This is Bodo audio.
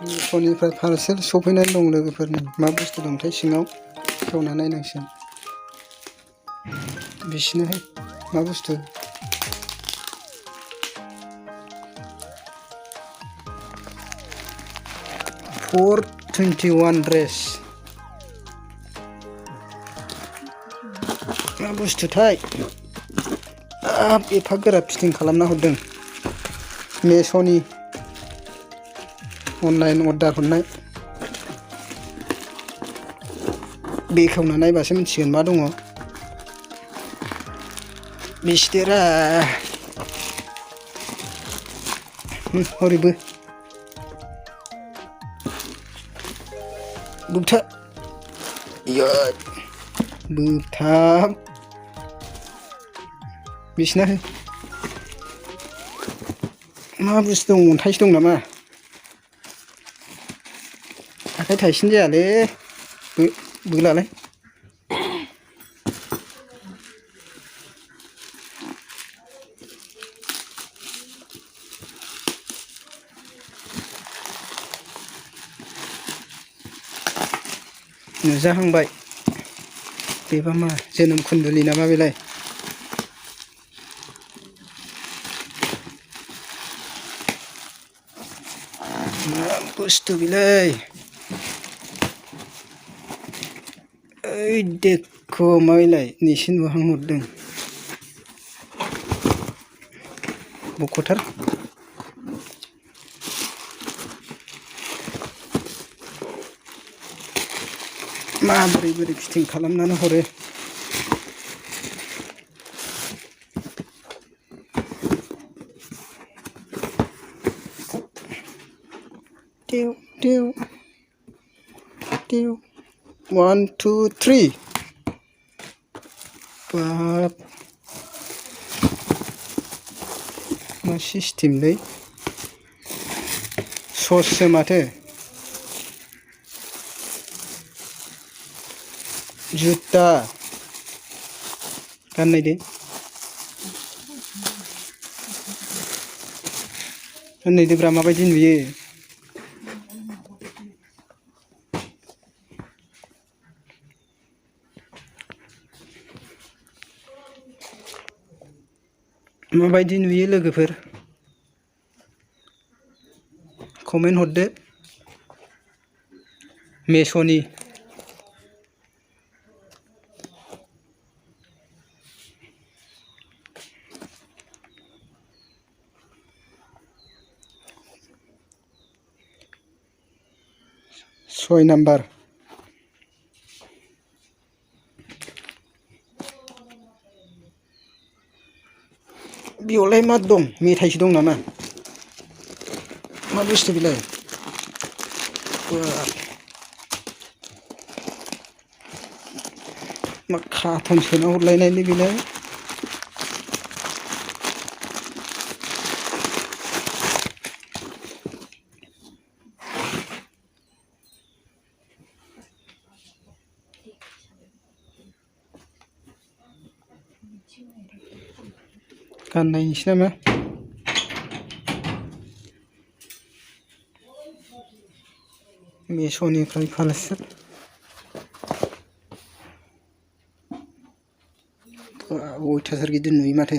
सनिफ्राय पार्सेल सफैनानै दं लोगोफोरनि मा बुस्थु दंथाय सिङाव खेवना नायनांसिगोन बिसिनोहाय मा बुस्थु 421 ड्रेस मा बुस्थुथाय एफा गोरा फिटिं खालामना हरदों मेस'नि अनलाइन अर्डार हरनाय बेखेवना नायबासो मिथिगोन मा दङ बिसिदेरा हरैबो बुबथा बुबथाब बिसिना हो मा बुस्थु दं अन्थाइसो दं नामा आखाइ थाइसेनो जायालै बोलालाय नुजाहांबाय बेबा मा जोनोम खुन्दुलि नामा बेलाय मा बुस्थु बेलाय ओइ देखो माइलाय निसि नुहांहरदों बख'थार माबोरै बोरै फिटिं खालामनानै हरो टिउ टिउ टिउ 1 2 3 बाब मा सिस्टेमलै सससो माथो जुता गाननायदो गाननायदोब्रा माबायदि नुयो माबायदि नुयो लोगोफोर कमेन्ट हरदो मेस'नि सय नाम्बार बेयावलाय मा दं मेथाइसो दं नामा मा बुस्थु बेलाय मा कार्टन सोना हरलायनायलै बेलाय गाननायनोसै नामा मेस'निफ्राय पार्सेल अयथासार गिदिर नुयो माथो